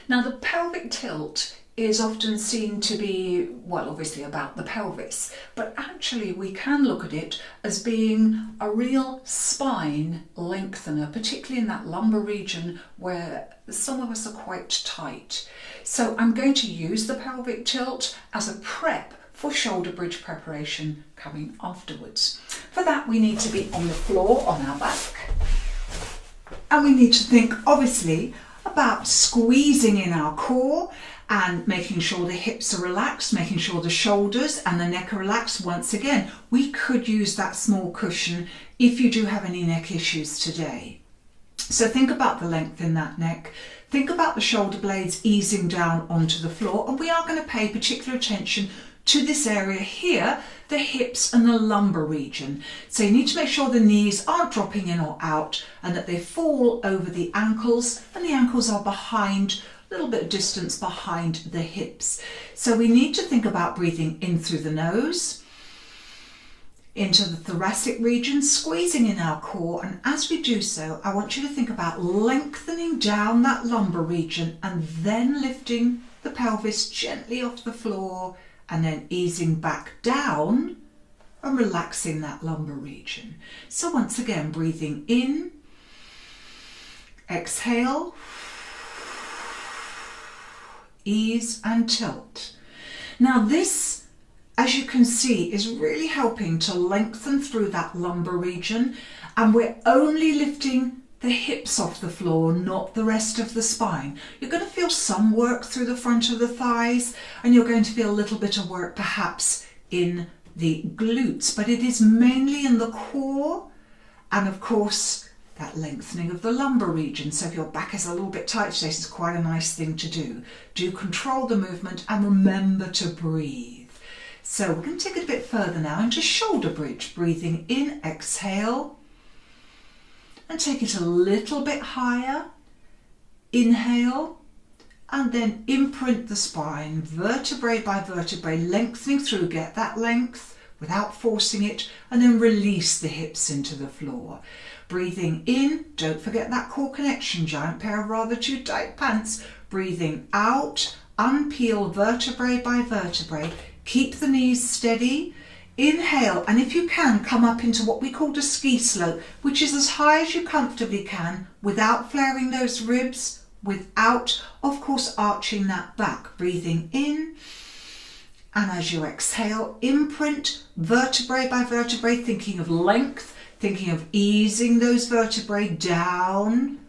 Now the pelvic tilt is often seen to be, well, obviously about the pelvis, but actually we can look at it as being a real spine lengthener, particularly in that lumbar region where some of us are quite tight. So I'm going to use the pelvic tilt as a prep for shoulder bridge preparation coming afterwards. For that we need to be on the floor on our back, and we need to think obviously about squeezing in our core and making sure the hips are relaxed, making sure the shoulders and the neck are relaxed. Once again, we could use that small cushion if you do have any neck issues today. So think about the length in that neck. Think about the shoulder blades easing down onto the floor, and we are going to pay particular attention to this area here, the hips and the lumbar region. So you need to make sure the knees aren't dropping in or out and that they fall over the ankles, and the ankles are behind, a little bit of distance behind the hips. So we need to think about breathing in through the nose, into the thoracic region, squeezing in our core, and as we do so, I want you to think about lengthening down that lumbar region and then lifting the pelvis gently off the floor and then easing back down and relaxing that lumbar region. So once again, breathing in, exhale, ease and tilt. Now this, as you can see, is really helping to lengthen through that lumbar region, and we're only lifting the hips off the floor, not the rest of the spine. You're going to feel some work through the front of the thighs, and you're going to feel a little bit of work perhaps in the glutes, but it is mainly in the core and of course that lengthening of the lumbar region. So if your back is a little bit tight today, this is quite a nice thing to do. Do control the movement and remember to breathe. So we're going to take it a bit further now into shoulder bridge. Breathing in, exhale, and take it a little bit higher. Inhale, and then imprint the spine, vertebrae by vertebrae, lengthening through, get that length without forcing it, and then release the hips into the floor. Breathing in, don't forget that core connection, giant pair of rather too tight pants. Breathing out, unpeel vertebrae by vertebrae, keep the knees steady. Inhale, and if you can, come up into what we call a ski slope, which is as high as you comfortably can without flaring those ribs, without, of course, arching that back. Breathing in, and as you exhale, imprint vertebrae by vertebrae, thinking of length, thinking of easing those vertebrae down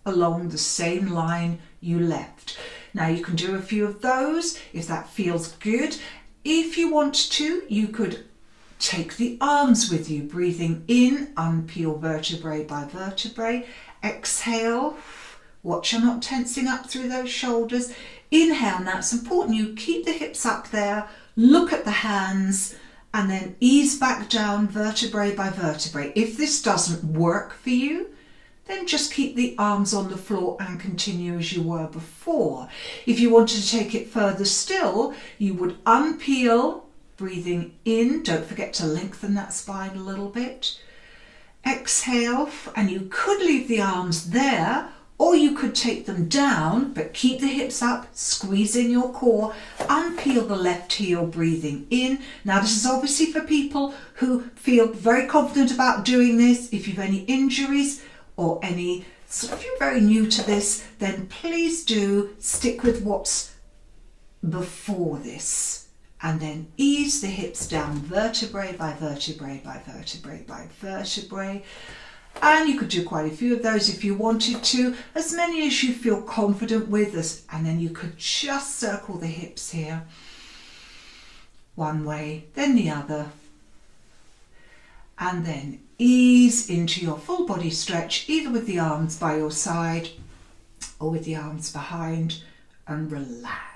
along the same line you left. Now you can do a few of those if that feels good. If you want to, you could take the arms with you. Breathing in, unpeel vertebrae by vertebrae. Exhale, watch you're not tensing up through those shoulders. Inhale, now it's important you keep the hips up there, look at the hands, and then ease back down vertebrae by vertebrae. If this doesn't work for you, then just keep the arms on the floor and continue as you were before. If you wanted to take it further still, you would unpeel, breathing in, don't forget to lengthen that spine a little bit. Exhale, and you could leave the arms there, or you could take them down, but keep the hips up, squeeze in your core, unpeel the left heel, breathing in. Now this is obviously for people who feel very confident about doing this. If you've any injuries, or any, so if you're very new to this, then please do stick with what's before this, and then ease the hips down vertebrae by vertebrae by vertebrae by vertebrae. And you could do quite a few of those if you wanted to, as many as you feel confident with us, and then you could just circle the hips here, one way, then the other, and then ease into your full body stretch, either with the arms by your side or with the arms behind, and relax.